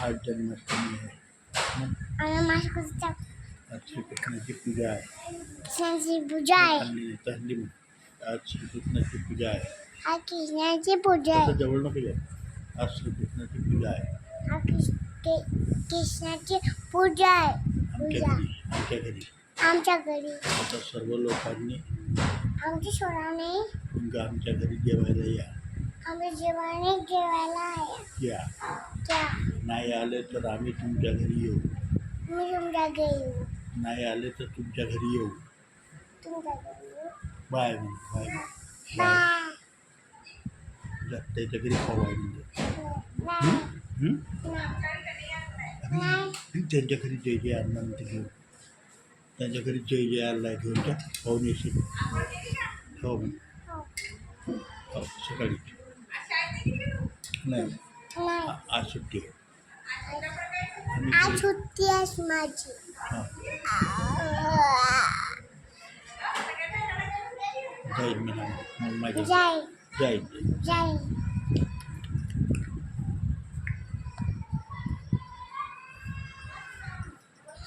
आज जन्माष्टमी आहे. आज श्रीकृष्णाची पूजा आहे. थंडी आज श्रीकृष्णाची पूजा आहे. तसं जवळ नको जाऊ. आज श्रीकृष्णाची पूजा आहे. कृष्णाची पूजा आहे. आमच्या घरी आता सर्व लोकांनी आमच्या सोनाने आमच्या घरी जेवायला या. या नाही आले तर आम्ही तुमच्या घरी येऊ. नाही आले तर तुमच्या घरी येऊ. Bye bye bye. त्याच्या घरी खाऊ आहे म्हणजे त्यांच्या घरी जय जय अन्नानंतर घेऊन त्यांच्या घरी जय जय अन्ना घेऊन जा. पाहून येशील. हो हो सकाळी नाही आज सुट्टी आहे. आज सुट्टी आहे माझी. हां जाईल म्हणा मग माझी जाईल जाईल.